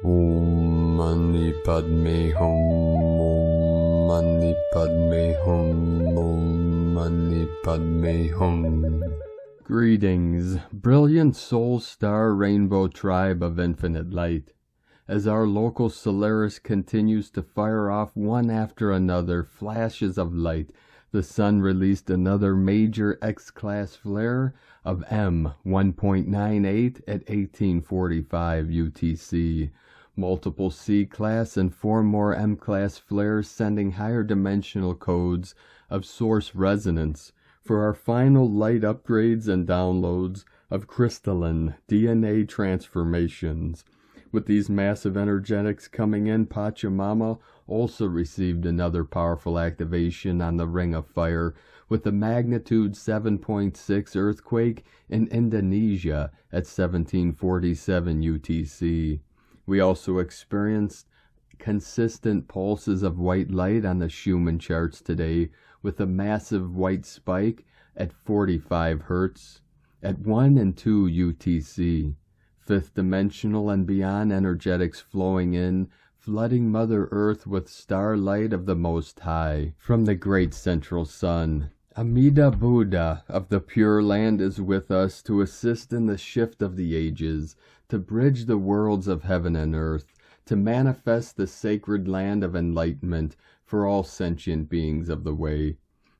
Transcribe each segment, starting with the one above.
Om Mani Padme Hum, Om Mani Padme Hum, Om Mani Padme Hum. Greetings, brilliant soul star rainbow tribe of infinite light. As our local Solaris continues to fire off one after another flashes of light, the sun released another major X-class flare of M 1.98 at 1845 UTC. Multiple C-class and 4 more M-class flares sending higher dimensional codes of source resonance for our final light upgrades and downloads of crystalline DNA transformations. With these massive energetics coming in, Pachamama also received another powerful activation on the Ring of Fire with the magnitude 7.6 earthquake in Indonesia at 1747 UTC. We also experienced consistent pulses of white light on the Schumann charts today with a massive white spike at 45 Hz at 1 and 2 UTC. Fifth dimensional and beyond energetics flowing in, flooding Mother Earth with starlight of the Most High from the great central sun. Amida Buddha of the Pure Land is with us to assist in the shift of the ages, to bridge the worlds of heaven and earth, to manifest the sacred land of enlightenment for all sentient beings of the way.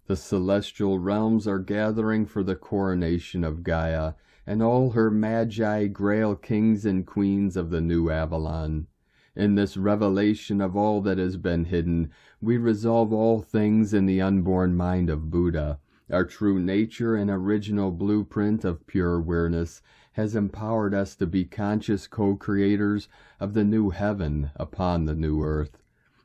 The celestial realms are gathering for the coronation of Gaia and all her magi grail kings and queens of the new Avalon. In this revelation of all that has been hidden, we resolve all things in the unborn mind of Buddha. Our true nature and original blueprint of pure awareness has empowered us to be conscious co-creators of the new heaven upon the new earth.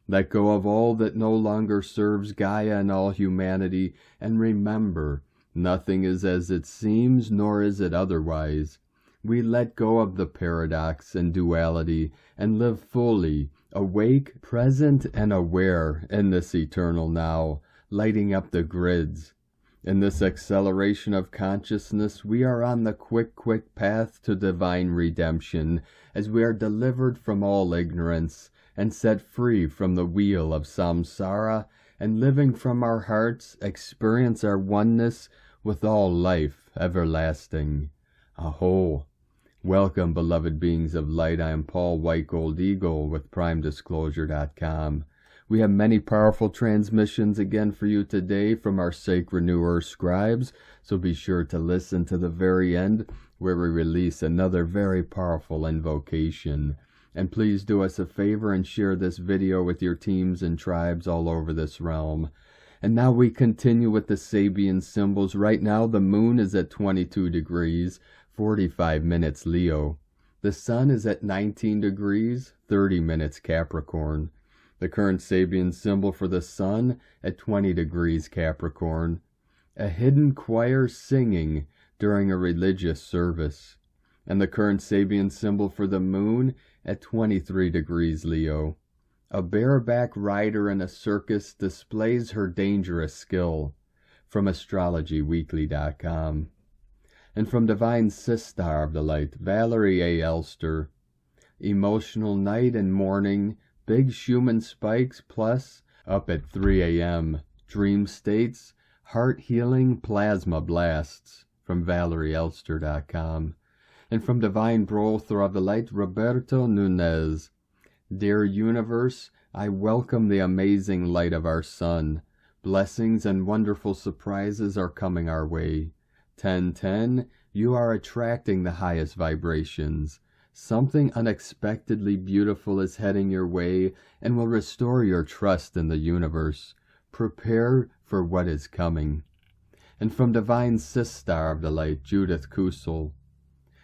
Let go of all that no longer serves Gaia and all humanity, and remember, nothing is as it seems, nor is it otherwise. We let go of the paradox and duality and live fully, awake, present, and aware in this eternal now, lighting up the grids. In this acceleration of consciousness, we are on the quick path to divine redemption, as we are delivered from all ignorance and set free from the wheel of samsara, and living from our hearts, experience our oneness with all life everlasting. Aho! Welcome, beloved beings of light. I am Paul White Gold Eagle with PrimeDisclosure.com. We have many powerful transmissions again for you today from our sacred New Earth scribes, so be sure to listen to the very end where we release another very powerful invocation. And please do us a favor and share this video with your teams and tribes all over this realm. And now we continue with the Sabian symbols. Right now the moon is at 22 degrees, 45 minutes Leo. The sun is at 19 degrees, 30 minutes Capricorn. The current Sabian symbol for the sun at 20 degrees Capricorn. A hidden choir singing during a religious service. And the current Sabian symbol for the moon at 23 degrees Leo. A bareback rider in a circus displays her dangerous skill. From AstrologyWeekly.com. And from Divine Sistar of the Light, Valerie A. Elster. Emotional night and morning, big Schumann spikes plus up at 3 a.m. Dream states, heart healing plasma blasts. From ValerieElster.com. And from Divine Brother of the Light, Roberto Nunez. Dear Universe, I welcome the amazing light of our sun. Blessings and wonderful surprises are coming our way. 1010, you are attracting the highest vibrations. Something unexpectedly beautiful is heading your way and will restore your trust in the universe. Prepare for what is coming. And from Divine Sistar of the Light, Judith Kusel.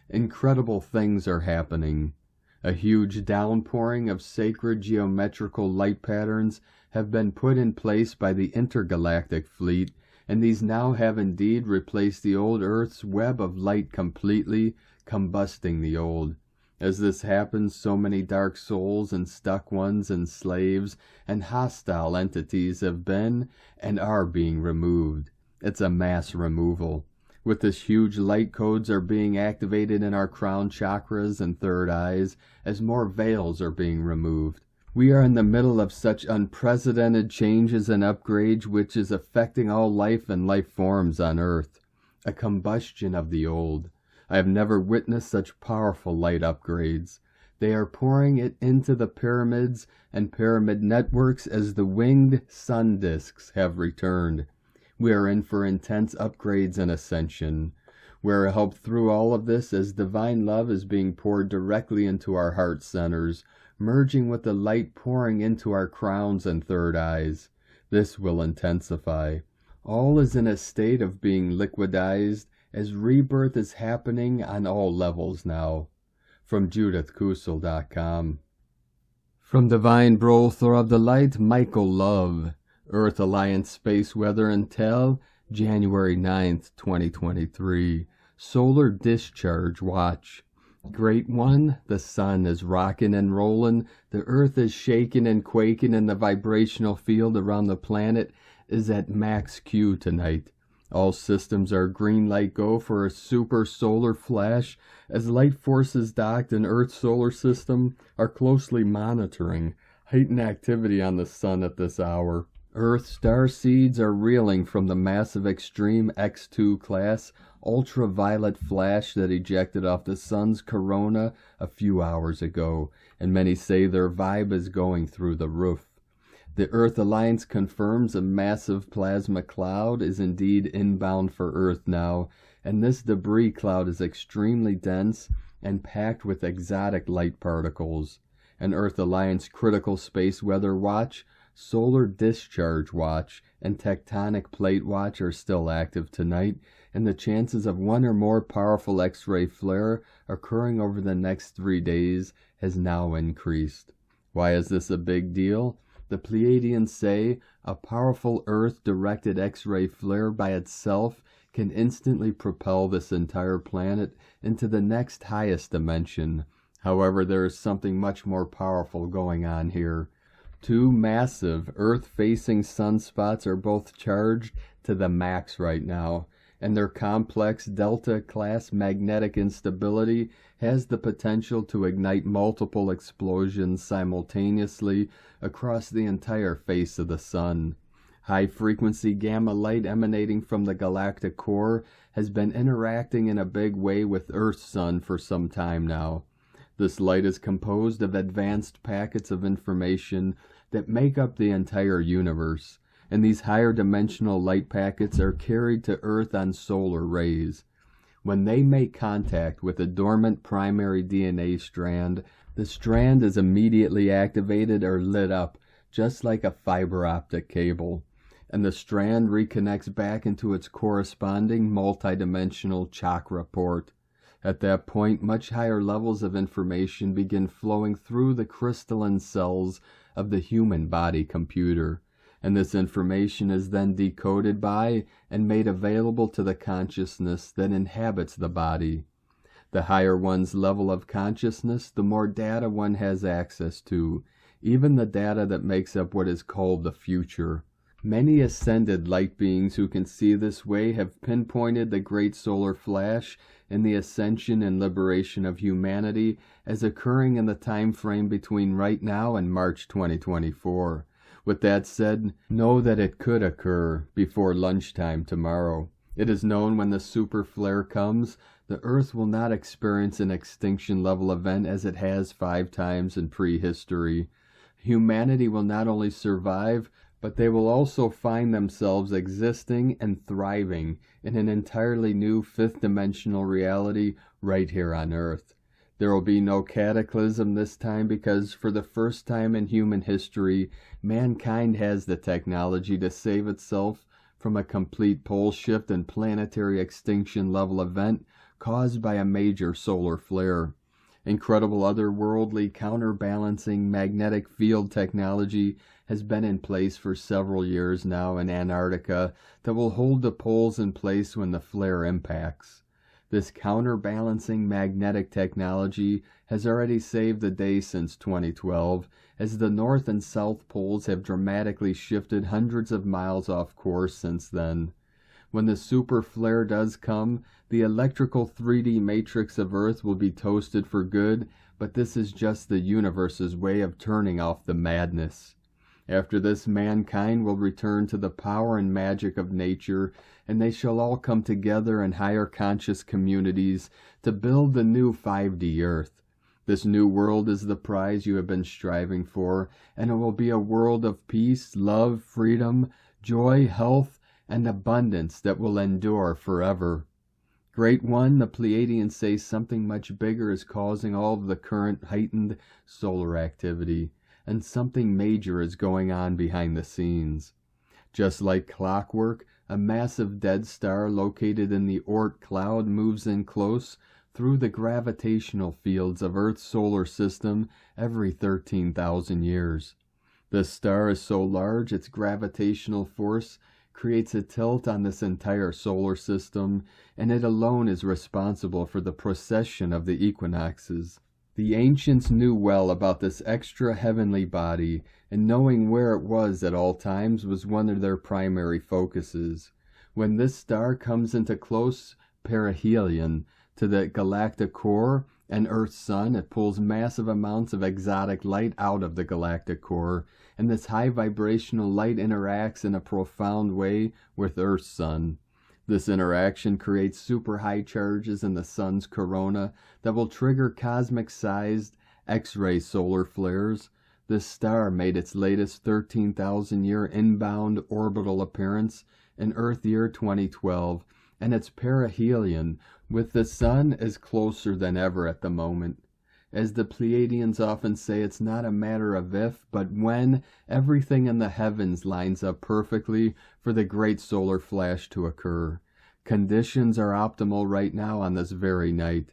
Incredible things are happening. A huge downpouring of sacred geometrical light patterns have been put in place by the intergalactic fleet, and these now have indeed replaced the old Earth's web of light completely, combusting the old. As this happens, so many dark souls and stuck ones and slaves and hostile entities have been and are being removed. It's a mass removal. With this huge light codes are being activated in our crown chakras and third eyes as more veils are being removed. We are in the middle of such unprecedented changes and upgrades which is affecting all life and life forms on Earth. A combustion of the old. I have never witnessed such powerful light upgrades. They are pouring it into the pyramids and pyramid networks as the winged sun disks have returned. We are in for intense upgrades and ascension. We are helped through all of this as divine love is being poured directly into our heart centers, merging with the light pouring into our crowns and third eyes. This will intensify. All is in a state of being liquidized as rebirth is happening on all levels now. From JudithKusel.com. From Divine Brother of the Light, Michael Love. Earth Alliance Space Weather and Teal, January 9th, 2023. Solar Discharge Watch. Great One, the sun is rocking and rolling, the earth is shaking and quaking, and the vibrational field around the planet is at max Q tonight. All systems are green light go for a super solar flash as light forces docked in Earth's solar system are closely monitoring heightened activity on the sun at this hour. Earth starseeds are reeling from the massive extreme X2 class ultraviolet flash that ejected off the sun's corona a few hours ago, and many say their vibe is going through the roof. The Earth Alliance confirms a massive plasma cloud is indeed inbound for Earth now, and this debris cloud is extremely dense and packed with exotic light particles. An Earth Alliance critical space weather watch, solar discharge watch, and tectonic plate watch are still active tonight, and the chances of one or more powerful X-ray flare occurring over the next 3 days has now increased. Why is this a big deal? The Pleiadians say a powerful Earth-directed X-ray flare by itself can instantly propel this entire planet into the next highest dimension. However, there is something much more powerful going on here. 2 massive Earth-facing sunspots are both charged to the max right now, and their complex Delta-class magnetic instability has the potential to ignite multiple explosions simultaneously across the entire face of the sun. High-frequency gamma light emanating from the galactic core has been interacting in a big way with Earth's sun for some time now. This light is composed of advanced packets of information that make up the entire universe, and these higher dimensional light packets are carried to Earth on solar rays. When they make contact with a dormant primary DNA strand, the strand is immediately activated or lit up, just like a fiber optic cable, and the strand reconnects back into its corresponding multidimensional chakra port. At that point, much higher levels of information begin flowing through the crystalline cells of the human body computer, and this information is then decoded by and made available to the consciousness that inhabits the body. The higher one's level of consciousness, the more data one has access to, even the data that makes up what is called the future. Many ascended light beings who can see this way have pinpointed the great solar flash and the ascension and liberation of humanity as occurring in the time frame between right now and March 2024. With that said, know that it could occur before lunchtime tomorrow. It is known when the super flare comes, the Earth will not experience an extinction level event as it has 5 times in prehistory. Humanity will not only survive, but they will also find themselves existing and thriving in an entirely new 5th dimensional reality right here on Earth. There will be no cataclysm this time because for the first time in human history, mankind has the technology to save itself from a complete pole shift and planetary extinction level event caused by a major solar flare. Incredible otherworldly counterbalancing magnetic field technology has been in place for several years now in Antarctica that will hold the poles in place when the flare impacts. This counterbalancing magnetic technology has already saved the day since 2012, as the North and South poles have dramatically shifted hundreds of miles off course since then. When the super flare does come, the electrical 3D matrix of Earth will be toasted for good, but this is just the universe's way of turning off the madness. After this, mankind will return to the power and magic of nature, and they shall all come together in higher conscious communities to build the new 5D Earth. This new world is the prize you have been striving for, and it will be a world of peace, love, freedom, joy, health, and abundance that will endure forever. Great One, the Pleiadians say something much bigger is causing all of the current heightened solar activity, and something major is going on behind the scenes. Just like clockwork, a massive dead star located in the Oort cloud moves in close through the gravitational fields of Earth's solar system every 13,000 years. This star is so large its gravitational force creates a tilt on this entire solar system, and it alone is responsible for the precession of the equinoxes. The ancients knew well about this extra heavenly body, and knowing where it was at all times was one of their primary focuses. When this star comes into close perihelion to the galactic core and Earth's sun, it pulls massive amounts of exotic light out of the galactic core, and this high vibrational light interacts in a profound way with Earth's sun. This interaction creates super high charges in the sun's corona that will trigger cosmic-sized X-ray solar flares. This star made its latest 13,000-year inbound orbital appearance in Earth year 2012, and its perihelion with the sun is closer than ever at the moment. As the Pleiadians often say, it's not a matter of if, but when everything in the heavens lines up perfectly for the great solar flash to occur. Conditions are optimal right now on this very night.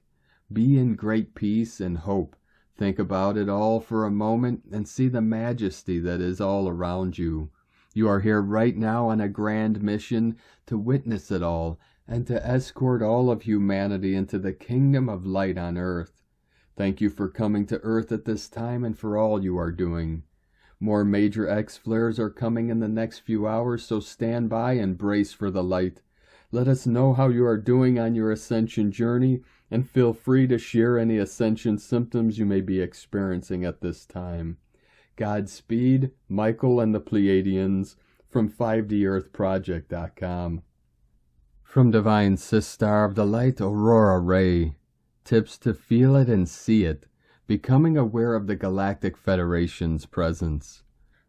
Be in great peace and hope. Think about it all for a moment and see the majesty that is all around you. You are here right now on a grand mission to witness it all and to escort all of humanity into the kingdom of light on Earth. Thank you for coming to Earth at this time and for all you are doing. More major X-flares are coming in the next few hours, so stand by and brace for the light. Let us know how you are doing on your Ascension journey, and feel free to share any Ascension symptoms you may be experiencing at this time. Godspeed, Michael and the Pleiadians, from 5DEarthProject.com. From Divine Sister of the Light, Aurora Ray. Tips to feel it and see it. Becoming aware of the Galactic Federation's presence.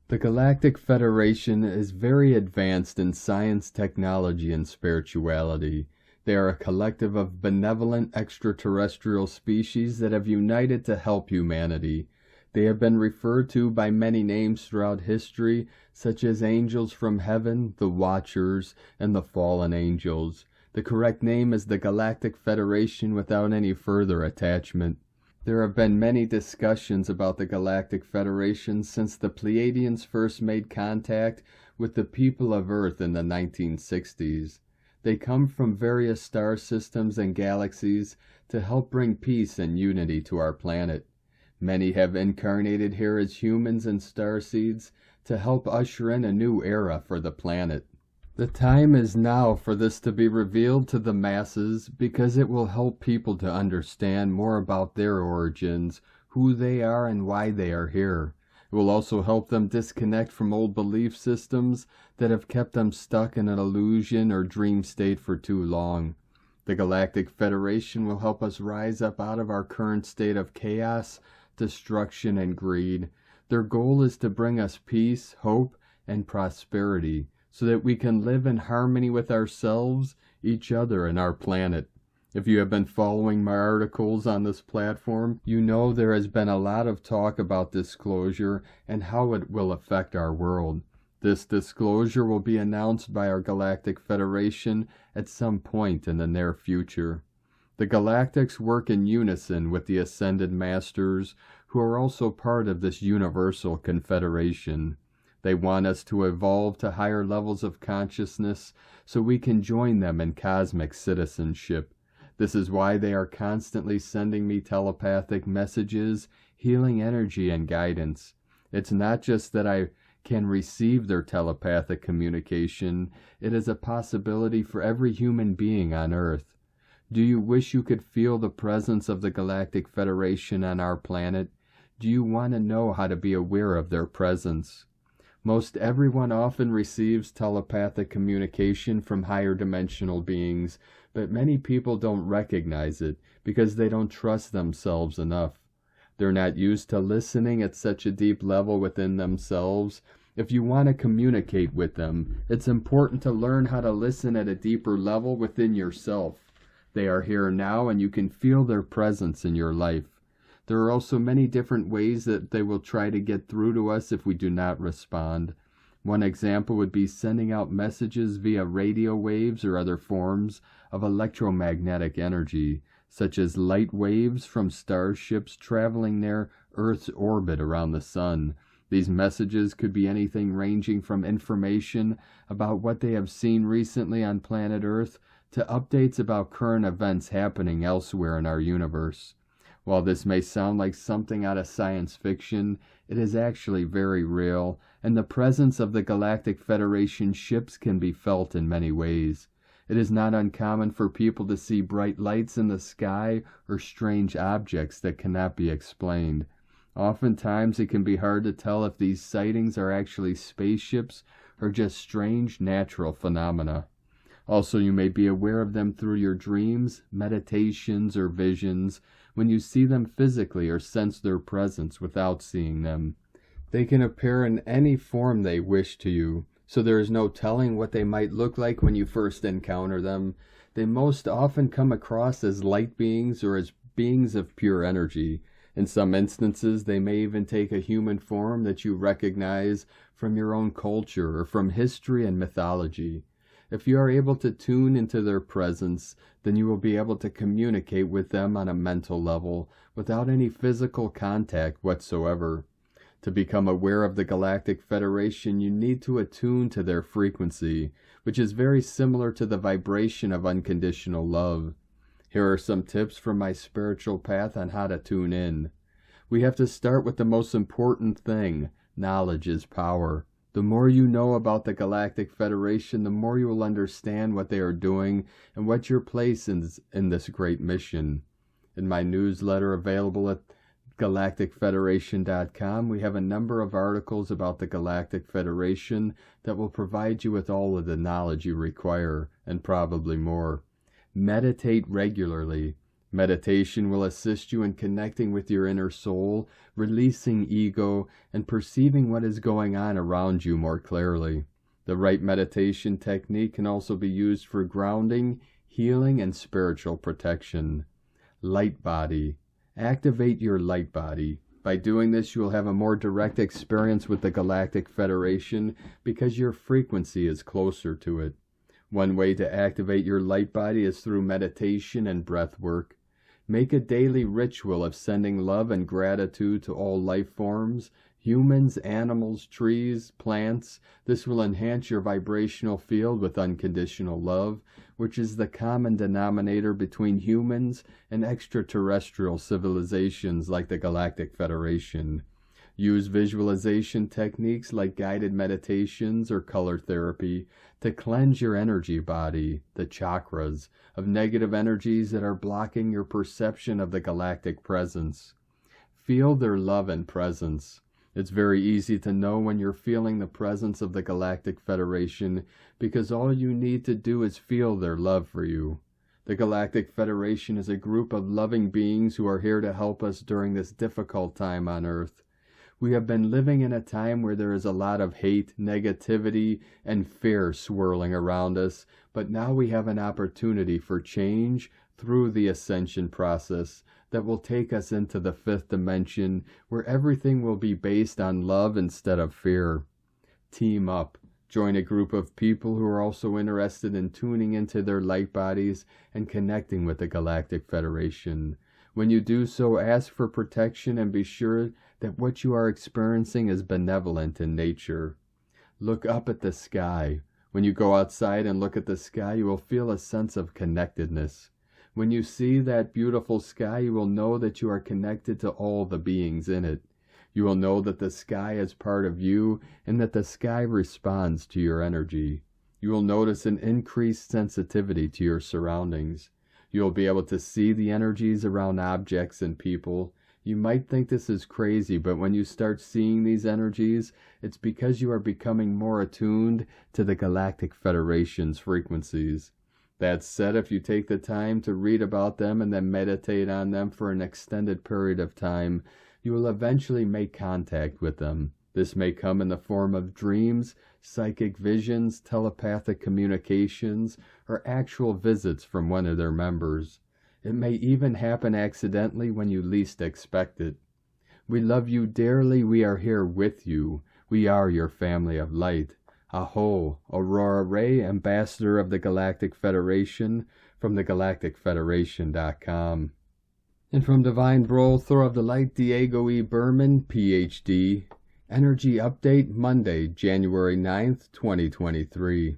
The Galactic Federation is very advanced in science, technology, and spirituality. They are a collective of benevolent extraterrestrial species that have united to help humanity. They have been referred to by many names throughout history, such as angels from heaven, the Watchers, and the fallen angels. The correct name is the Galactic Federation without any further attachment. There have been many discussions about the Galactic Federation since the Pleiadians first made contact with the people of Earth in the 1960s. They come from various star systems and galaxies to help bring peace and unity to our planet. Many have incarnated here as humans and starseeds to help usher in a new era for the planet. The time is now for this to be revealed to the masses because it will help people to understand more about their origins, who they are, and why they are here. It will also help them disconnect from old belief systems that have kept them stuck in an illusion or dream state for too long. The Galactic Federation will help us rise up out of our current state of chaos, destruction, and greed. Their goal is to bring us peace, hope, and prosperity, so that we can live in harmony with ourselves, each other, and our planet. If you have been following my articles on this platform, you know there has been a lot of talk about disclosure and how it will affect our world. This disclosure will be announced by our Galactic Federation at some point in the near future. The Galactics work in unison with the Ascended Masters, who are also part of this universal confederation. They want us to evolve to higher levels of consciousness so we can join them in cosmic citizenship. This is why they are constantly sending me telepathic messages, healing energy, and guidance. It's not just that I can receive their telepathic communication, it is a possibility for every human being on Earth. Do you wish you could feel the presence of the Galactic Federation on our planet? Do you want to know how to be aware of their presence? Most everyone often receives telepathic communication from higher dimensional beings, but many people don't recognize it because they don't trust themselves enough. They're not used to listening at such a deep level within themselves. If you want to communicate with them, it's important to learn how to listen at a deeper level within yourself. They are here now and you can feel their presence in your life. There are also many different ways that they will try to get through to us if we do not respond. One example would be sending out messages via radio waves or other forms of electromagnetic energy, such as light waves from starships traveling near Earth's orbit around the sun. These messages could be anything ranging from information about what they have seen recently on planet Earth to updates about current events happening elsewhere in our universe. While this may sound like something out of science fiction, it is actually very real, and the presence of the Galactic Federation ships can be felt in many ways. It is not uncommon for people to see bright lights in the sky or strange objects that cannot be explained. Oftentimes it can be hard to tell if these sightings are actually spaceships or just strange natural phenomena. Also, you may be aware of them through your dreams, meditations, or visions when you see them physically or sense their presence without seeing them. They can appear in any form they wish to you, so there is no telling what they might look like when you first encounter them. They most often come across as light beings or as beings of pure energy. In some instances, they may even take a human form that you recognize from your own culture or from history and mythology. If you are able to tune into their presence, then you will be able to communicate with them on a mental level without any physical contact whatsoever. To become aware of the Galactic Federation, you need to attune to their frequency, which is very similar to the vibration of unconditional love. Here are some tips from my spiritual path on how to tune in. We have to start with the most important thing. Knowledge is power. The more you know about the Galactic Federation, the more you will understand what they are doing and what your place is in this great mission. In my newsletter available at galacticfederation.com, we have a number of articles about the Galactic Federation that will provide you with all of the knowledge you require, and probably more. Meditate regularly. Meditation will assist you in connecting with your inner soul, releasing ego, and perceiving what is going on around you more clearly. The right meditation technique can also be used for grounding, healing, and spiritual protection. Light body. Activate your light body. By doing this, you will have a more direct experience with the Galactic Federation because your frequency is closer to it. One way to activate your light body is through meditation and breath work. Make a daily ritual of sending love and gratitude to all life forms, humans, animals, trees, plants. This will enhance your vibrational field with unconditional love, which is the common denominator between humans and extraterrestrial civilizations like the Galactic Federation. Use visualization techniques like guided meditations or color therapy to cleanse your energy body, the chakras, of negative energies that are blocking your perception of the galactic presence. Feel their love and presence. It's very easy to know when you're feeling the presence of the Galactic Federation because all you need to do is feel their love for you. The Galactic Federation is a group of loving beings who are here to help us during this difficult time on Earth. We have been living in a time where there is a lot of hate, negativity, and fear swirling around us, but now we have an opportunity for change through the Ascension process that will take us into the fifth dimension where everything will be based on love instead of fear. Team up. Join a group of people who are also interested in tuning into their light bodies and connecting with the Galactic Federation. When you do so, ask for protection and be sure that what you are experiencing is benevolent in nature. Look up at the sky. When you go outside and look at the sky, you will feel a sense of connectedness. When you see that beautiful sky, you will know that you are connected to all the beings in it. You will know that the sky is part of you and that the sky responds to your energy. You will notice an increased sensitivity to your surroundings. You will be able to see the energies around objects and people. You might think this is crazy, but when you start seeing these energies, it's because you are becoming more attuned to the Galactic Federation's frequencies. That said, if you take the time to read about them and then meditate on them for an extended period of time, you will eventually make contact with them. This may come in the form of dreams, psychic visions, telepathic communications, or actual visits from one of their members. It may even happen accidentally when you least expect it. We love you dearly. We are here with you. We are your family of light. Aho, Aurora Ray, Ambassador of the Galactic Federation, from thegalacticfederation.com. And from Divine Brothor of the Light, Diego E. Berman, Ph.D., Energy Update, Monday, January 9th, 2023.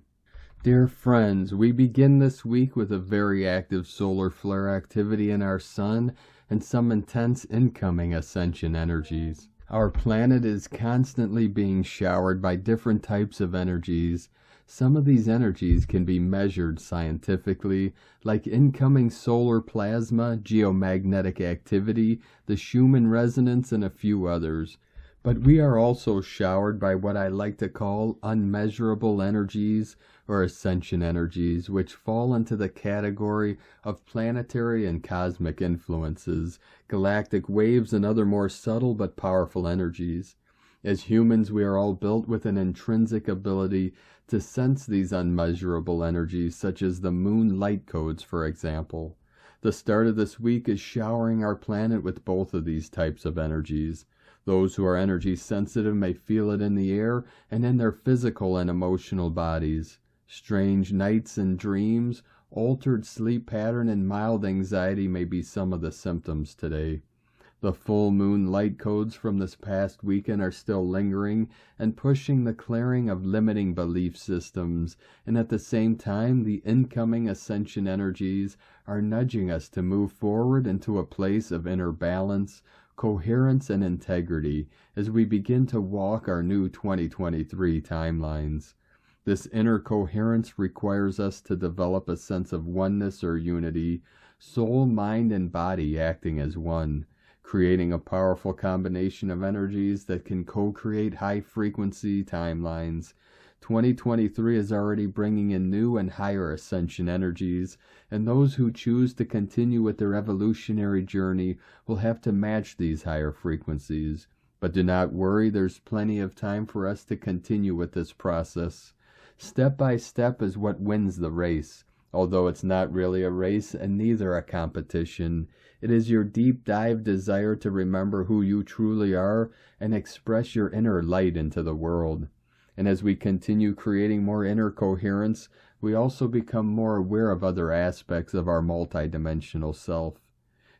Dear friends, we begin this week with a very active solar flare activity in our sun and some intense incoming ascension energies. Our planet is constantly being showered by different types of energies. Some of these energies can be measured scientifically, like incoming solar plasma, geomagnetic activity, the Schumann resonance, and a few others. But we are also showered by what I like to call unmeasurable energies or ascension energies, which fall into the category of planetary and cosmic influences, galactic waves, and other more subtle but powerful energies. As humans, we are all built with an intrinsic ability to sense these unmeasurable energies, such as the moon light codes, for example. The start of this week is showering our planet with both of these types of energies. Those who are energy sensitive may feel it in the air and in their physical and emotional bodies. Strange nights and dreams, altered sleep pattern, and mild anxiety may be some of the symptoms today. The full moon light codes from this past weekend are still lingering and pushing the clearing of limiting belief systems, and at the same time the incoming ascension energies are nudging us to move forward into a place of inner balance, coherence, and integrity as we begin to walk our new 2023 timelines. This inner coherence requires us to develop a sense of oneness or unity, soul, mind, and body acting as one, creating a powerful combination of energies that can co-create high-frequency timelines. 2023 is already bringing in new and higher ascension energies, and those who choose to continue with their evolutionary journey will have to match these higher frequencies. But do not worry, there's plenty of time for us to continue with this process. Step by step is what wins the race, although it's not really a race and neither a competition. It is your deep dive desire to remember who you truly are and express your inner light into the world. And as we continue creating more inner coherence, we also become more aware of other aspects of our multidimensional self.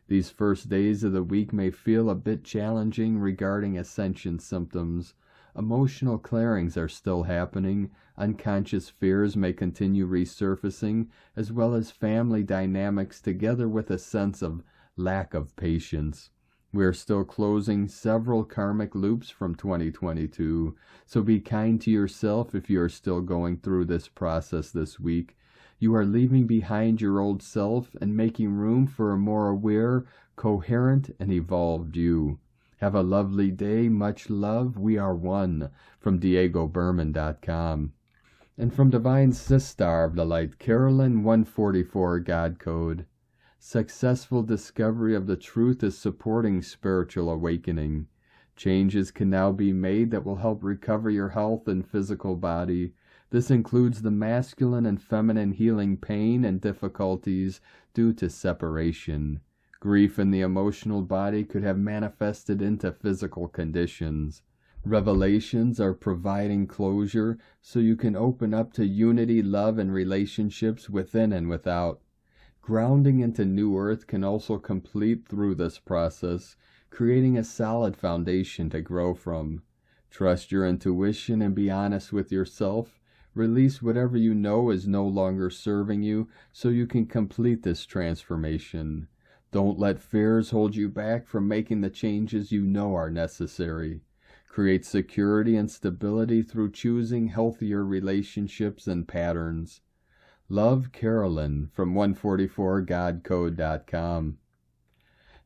These first days of the week may feel a bit challenging regarding ascension symptoms. Emotional clearings are still happening, unconscious fears may continue resurfacing, as well as family dynamics together with a sense of lack of patience. We are still closing several karmic loops from 2022, so be kind to yourself if you are still going through this process this week. You are leaving behind your old self and making room for a more aware, coherent, and evolved you. Have a lovely day. Much love. We are one. From DiegoBerman.com. And from Divine Sister of the Light, Carolyn 144 God Code. Successful discovery of the truth is supporting spiritual awakening. Changes can now be made that will help recover your health and physical body. This includes the masculine and feminine healing pain and difficulties due to separation. Grief in the emotional body could have manifested into physical conditions. Revelations are providing closure so you can open up to unity, love, and relationships within and without. Grounding into New Earth can also complete through this process, creating a solid foundation to grow from. Trust your intuition and be honest with yourself. Release whatever you know is no longer serving you so you can complete this transformation. Don't let fears hold you back from making the changes you know are necessary. Create security and stability through choosing healthier relationships and patterns. Love, Carolyn, from 144godcode.com.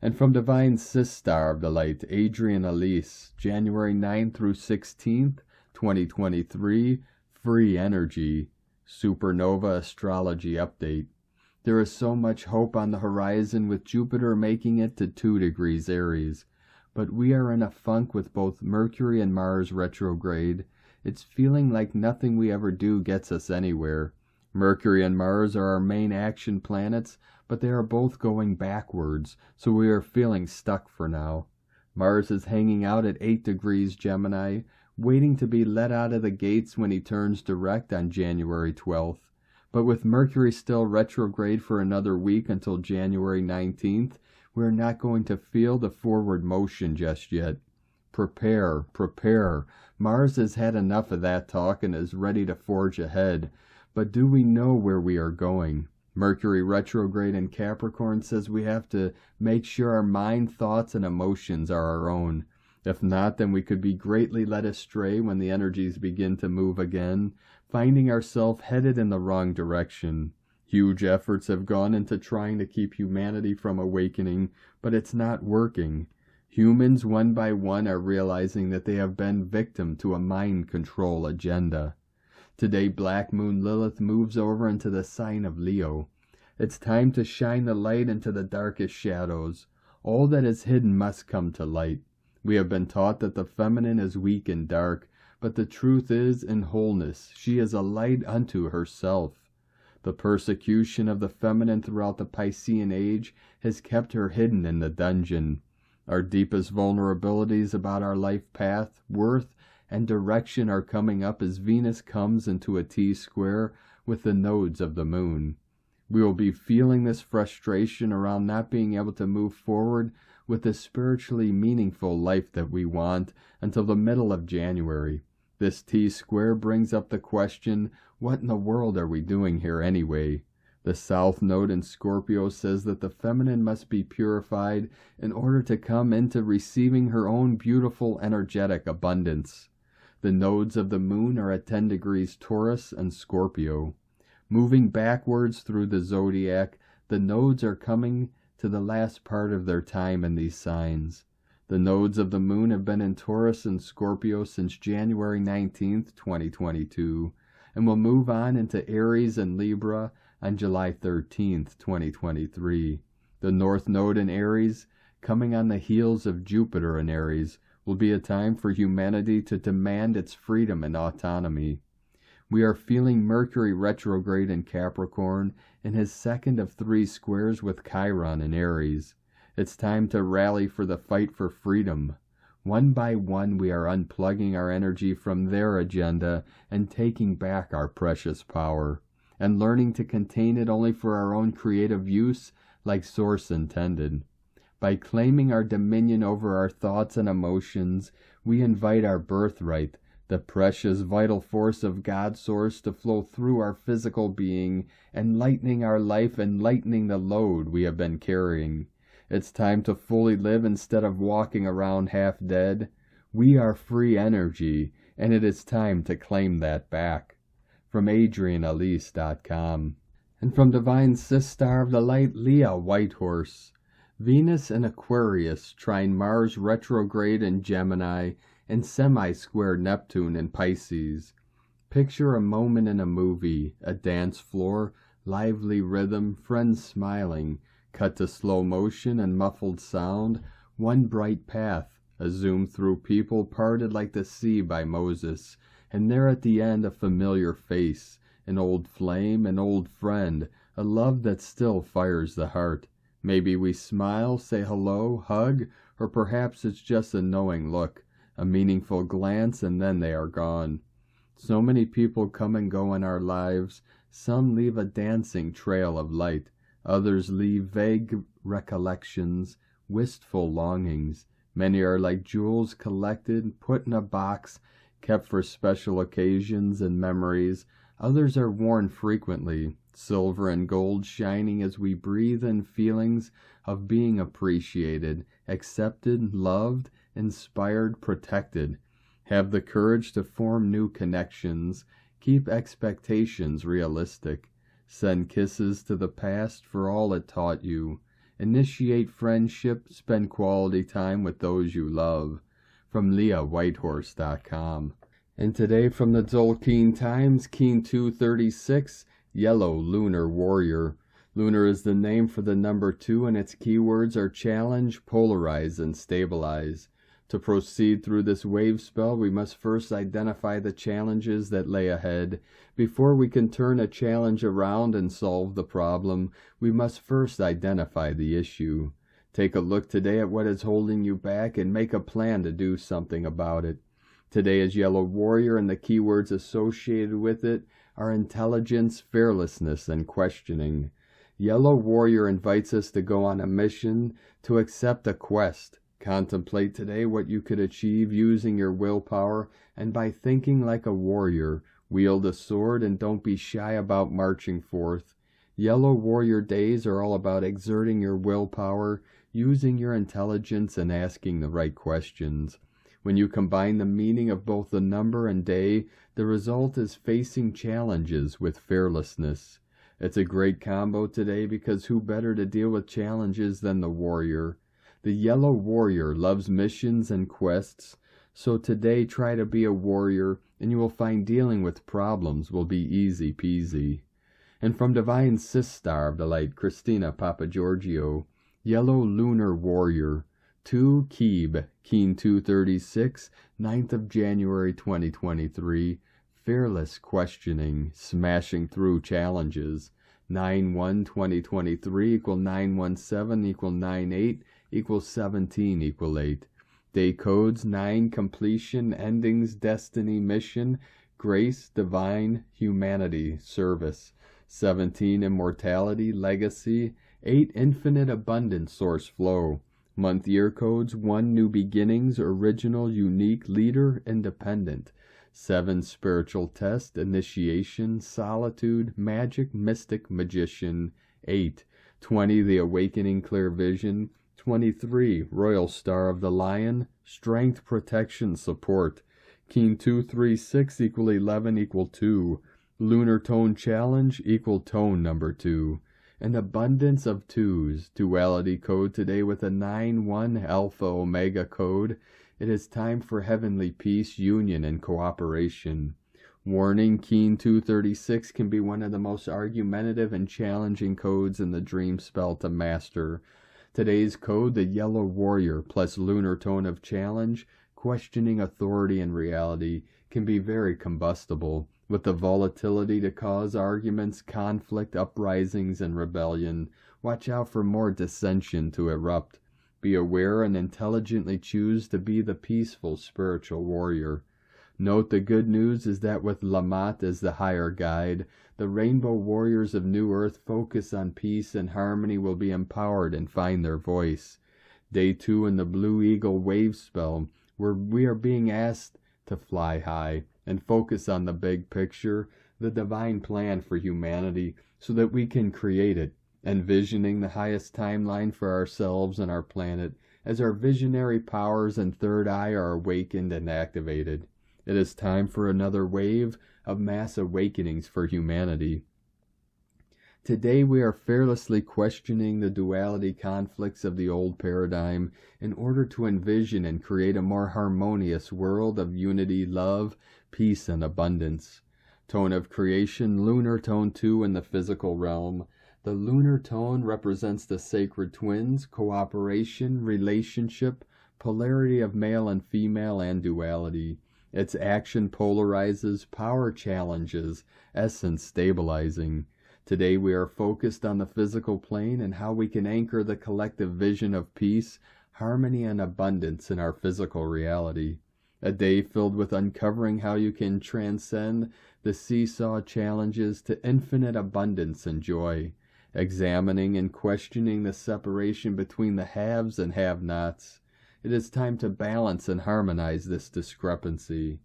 And from Divine Sistar of the Light, Adrian Elise, January 9th through 16th, 2023, Free Energy, Supernova Astrology Update. There is so much hope on the horizon with Jupiter making it to 2 degrees Aries. But we are in a funk with both Mercury and Mars retrograde. It's feeling like nothing we ever do gets us anywhere. Mercury and Mars are our main action planets, but they are both going backwards, so we are feeling stuck for now. Mars is hanging out at 8 degrees Gemini, waiting to be let out of the gates when he turns direct on January 12th. But with Mercury still retrograde for another week until January 19th, we are not going to feel the forward motion just yet. Prepare, prepare. Mars has had enough of that talk and is ready to forge ahead. But do we know where we are going? Mercury retrograde in Capricorn says we have to make sure our mind, thoughts, and emotions are our own. If not, then we could be greatly led astray when the energies begin to move again, finding ourselves headed in the wrong direction. Huge efforts have gone into trying to keep humanity from awakening, but it's not working. Humans, one by one, are realizing that they have been victim to a mind control agenda. Today, Black Moon Lilith moves over into the sign of Leo. It's time to shine the light into the darkest shadows. All that is hidden must come to light. We have been taught that the feminine is weak and dark, but the truth is, in wholeness, she is a light unto herself. The persecution of the feminine throughout the Piscean age has kept her hidden in the dungeon. Our deepest vulnerabilities about our life path, worth, and direction are coming up as Venus comes into a T-square with the nodes of the moon. We will be feeling this frustration around not being able to move forward with the spiritually meaningful life that we want until the middle of January. This T-square brings up the question, what in the world are we doing here anyway? The South Node in Scorpio says that the feminine must be purified in order to come into receiving her own beautiful energetic abundance. The nodes of the moon are at 10 degrees Taurus and Scorpio. Moving backwards through the zodiac, the nodes are coming to the last part of their time in these signs. The nodes of the moon have been in Taurus and Scorpio since January 19th, 2022, and will move on into Aries and Libra on July 13th, 2023. The North Node in Aries, coming on the heels of Jupiter in Aries, will be a time for humanity to demand its freedom and autonomy. We are feeling Mercury retrograde in Capricorn in his second of 3 squares with Chiron in Aries. It's time to rally for the fight for freedom. One by one, we are unplugging our energy from their agenda and taking back our precious power, and learning to contain it only for our own creative use like Source intended. By claiming our dominion over our thoughts and emotions, we invite our birthright, the precious vital force of God Source, to flow through our physical being, enlightening our life and lightening the load we have been carrying. It's time to fully live instead of walking around half dead. We are free energy, and it is time to claim that back. From AdrianElise.com. And from Divine Sistar of the Light, Leah Whitehorse. Venus in Aquarius trine Mars retrograde in Gemini and semi-square Neptune in Pisces. Picture a moment in a movie, a dance floor, lively rhythm, friends smiling, cut to slow motion and muffled sound, one bright path, a zoom through people parted like the sea by Moses, and there at the end a familiar face, an old flame, an old friend, a love that still fires the heart. Maybe we smile, say hello, hug, or perhaps it's just a knowing look, a meaningful glance, and then they are gone. So many people come and go in our lives. Some leave a dancing trail of light. Others leave vague recollections, wistful longings. Many are like jewels collected, put in a box, kept for special occasions and memories. Others are worn frequently, silver and gold shining as we breathe in feelings of being appreciated, accepted, loved, inspired, protected. Have the courage to form new connections. Keep expectations realistic. Send kisses to the past for all it taught you. Initiate friendship. Spend quality time with those you love. From LeahWhitehorse.com. And today from the Tzolk'in Times, Keen 236, Yellow Lunar Warrior. Lunar is the name for the number 2, and its keywords are challenge, polarize, and stabilize. To proceed through this wave spell, we must first identify the challenges that lay ahead. Before we can turn a challenge around and solve the problem, we must first identify the issue. Take a look today at what is holding you back and make a plan to do something about it. Today is Yellow Warrior, and the keywords associated with it are intelligence, fearlessness, and questioning. Yellow Warrior invites us to go on a mission, to accept a quest. Contemplate today what you could achieve using your willpower, and by thinking like a warrior, wield a sword and don't be shy about marching forth. Yellow Warrior days are all about exerting your willpower, using your intelligence, and asking the right questions. When you combine the meaning of both the number and day, the result is facing challenges with fearlessness. It's a great combo today because who better to deal with challenges than the warrior? The Yellow Warrior loves missions and quests, so today try to be a warrior, and you will find dealing with problems will be easy peasy. And from Divine Sistar of the Light, Christina Papagiorgio, Yellow Lunar Warrior, 2 Keeb, Keen 236, 9th of January 2023, Fearless Questioning, Smashing Through Challenges, 9/1/2023 equal 917 equal 98 equals 17 equal 8. Day codes 9, completion, endings, destiny, mission, grace, divine, humanity, service. 17, immortality, legacy. 8, infinite abundance, source flow. Month year codes 1, new beginnings, original, unique, leader, independent. 7, spiritual test, initiation, solitude, magic, mystic, magician. 8, 20, the awakening, clear vision. 23, Royal Star of the Lion, strength, protection, support. Keen 236 equal 11 equal 2. Lunar tone challenge equal tone number 2. An abundance of 2s. Duality code today with a 9-1 Alpha Omega code. It is time for heavenly peace, union, and cooperation. Warning, Keen 236 can be one of the most argumentative and challenging codes in the dream spell to master. Today's code, the Yellow Warrior plus Lunar Tone of Challenge, questioning authority and reality, can be very combustible, with the volatility to cause arguments, conflict, uprisings, and rebellion. Watch out for more dissension to erupt. Be aware and intelligently choose to be the peaceful spiritual warrior. Note the good news is that with Lamat as the higher guide, the Rainbow Warriors of New Earth focus on peace and harmony will be empowered and find their voice. Day 2 in the Blue Eagle wave spell, where we are being asked to fly high and focus on the big picture, the divine plan for humanity, so that we can create it, envisioning the highest timeline for ourselves and our planet, as our visionary powers and third eye are awakened and activated. It is time for another wave of mass awakenings for humanity. Today we are fearlessly questioning the duality conflicts of the old paradigm in order to envision and create a more harmonious world of unity, love, peace, and abundance. Tone of creation, Lunar Tone 2 in the physical realm. The lunar tone represents the sacred twins, cooperation, relationship, polarity of male and female, and duality. Its action polarizes, power challenges, essence stabilizing. Today we are focused on the physical plane and how we can anchor the collective vision of peace, harmony, and abundance in our physical reality. A day filled with uncovering how you can transcend the seesaw challenges to infinite abundance and joy, examining and questioning the separation between the haves and have-nots. It is time to balance and harmonize this discrepancy.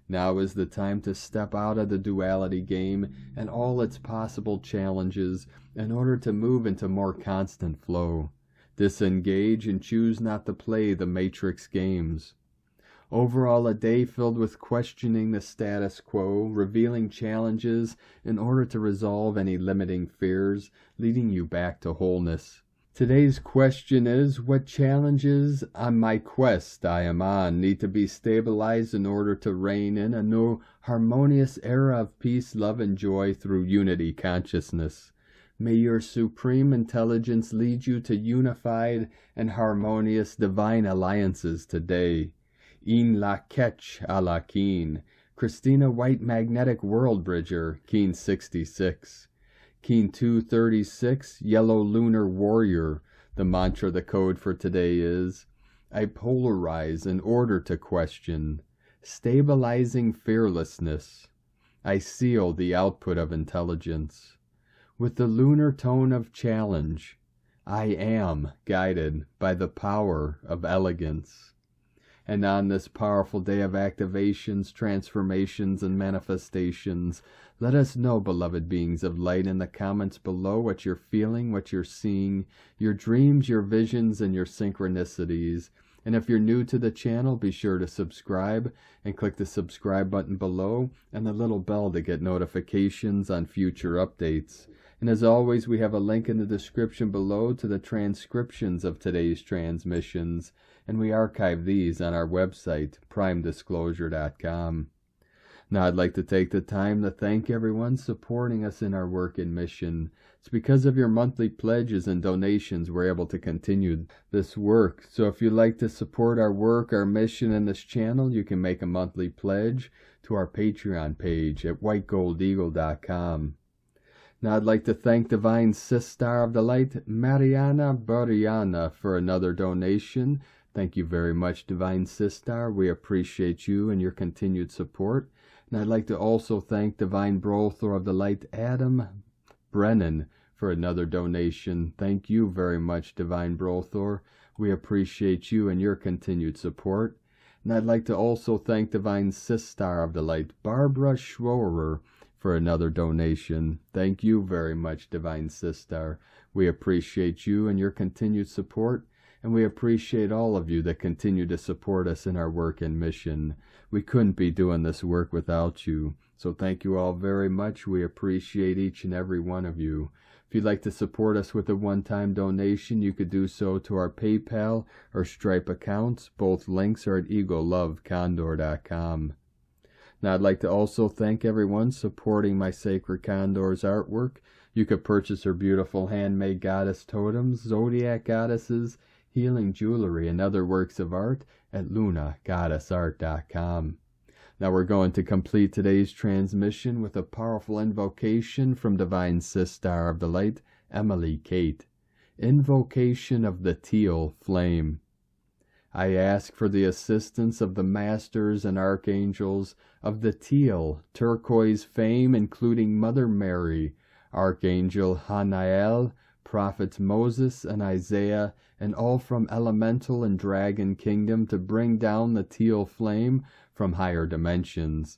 Now is the time to step out of the duality game and all its possible challenges in order to move into more constant flow. Disengage and choose not to play the matrix games. Overall, a day filled with questioning the status quo, revealing challenges in order to resolve any limiting fears, leading you back to wholeness. Today's question is, what challenges on my quest I am on need to be stabilized in order to reign in a new harmonious era of peace, love, and joy through unity consciousness? May your supreme intelligence lead you to unified and harmonious divine alliances today. In la ketch a la Keen. Christina White Magnetic World Bridger, Keen 66. Keen 236, Yellow Lunar Warrior. The mantra, the code for today is, I polarize in order to question, stabilizing fearlessness. I seal the output of intelligence. With the lunar tone of challenge, I am guided by the power of elegance. And on this powerful day of activations, transformations, and manifestations, let us know, beloved beings of light, in the comments below what you're feeling, what you're seeing, your dreams, your visions, and your synchronicities. And if you're new to the channel, be sure to subscribe and click the subscribe button below and the little bell to get notifications on future updates. And as always, we have a link in the description below to the transcriptions of today's transmissions, and we archive these on our website, primedisclosure.com. Now, I'd like to take the time to thank everyone supporting us in our work and mission. It's because of your monthly pledges and donations we're able to continue this work. So if you'd like to support our work, our mission, and this channel, you can make a monthly pledge to our Patreon page at whitegoldeagle.com. Now I'd like to thank Divine Sister of the Light, Mariana Boriana, for another donation. Thank you very much, Divine Sister. We appreciate you and your continued support. And I'd like to also thank Divine Brother of the Light, Adam Brennan, for another donation. Thank you very much, Divine Brother. We appreciate you and your continued support. And I'd like to also thank Divine Sister of the Light, Barbara Schroer, for another donation. Thank you very much, Divine Sister. We appreciate you and your continued support, and we appreciate all of you that continue to support us in our work and mission. We couldn't be doing this work without you, so thank you all very much. We appreciate each and every one of you. If you'd like to support us with a one-time donation, you could do so to our PayPal or Stripe accounts. Both links are at egolovecondor.com. Now, I'd like to also thank everyone supporting my Sacred Condor's artwork. You could purchase her beautiful handmade goddess totems, zodiac goddesses, healing jewelry, and other works of art at lunagoddessart.com. Now we're going to complete today's transmission with a powerful invocation from Divine Sister of the Light, Emily Kate. Invocation of the Teal Flame. I ask for the assistance of the masters and archangels of the teal, turquoise fame, including Mother Mary, Archangel Hanael, Prophets Moses and Isaiah, and all from elemental and dragon kingdom, to bring down the teal flame from higher dimensions.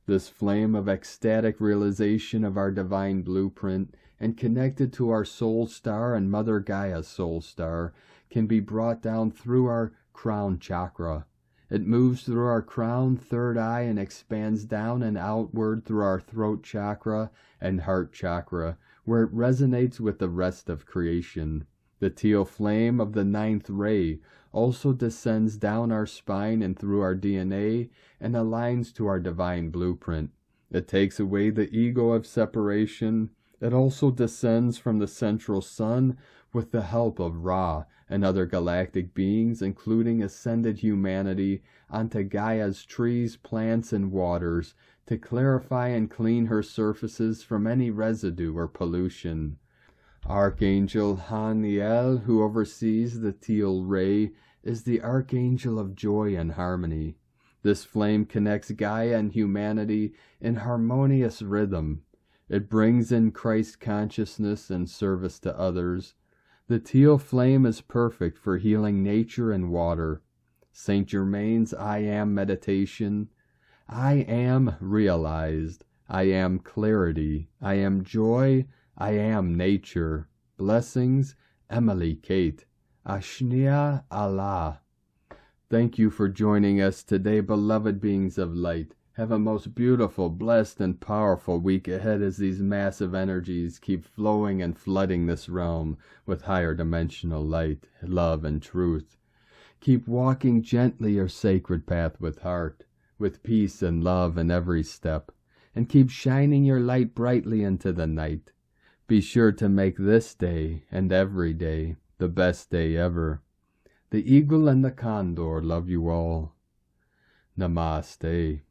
This flame of ecstatic realization of our divine blueprint, and connected to our soul star and Mother Gaia's soul star, can be brought down through our crown chakra. It moves through our crown, third eye, and expands down and outward through our throat chakra and heart chakra, where it resonates with the rest of creation. The teal flame of the ninth ray also descends down our spine and through our DNA and aligns to our divine blueprint. It takes away the ego of separation. It also descends from the central sun with the help of Ra and other galactic beings, including ascended humanity, onto Gaia's trees, plants, and waters, to clarify and clean her surfaces from any residue or pollution. Archangel Haniel, who oversees the teal ray, is the archangel of joy and harmony. This flame connects Gaia and humanity in harmonious rhythm. It brings in Christ consciousness and service to others. The teal flame is perfect for healing nature and water. Saint Germain's I Am meditation. I am realized. I am clarity. I am joy. I am nature. Blessings, Emily Kate. Ashnia Allah. Thank you for joining us today, beloved beings of light. Have a most beautiful, blessed, and powerful week ahead as these massive energies keep flowing and flooding this realm with higher dimensional light, love, and truth. Keep walking gently your sacred path with heart, with peace and love in every step, and keep shining your light brightly into the night. Be sure to make this day and every day the best day ever. The eagle and the condor love you all. Namaste.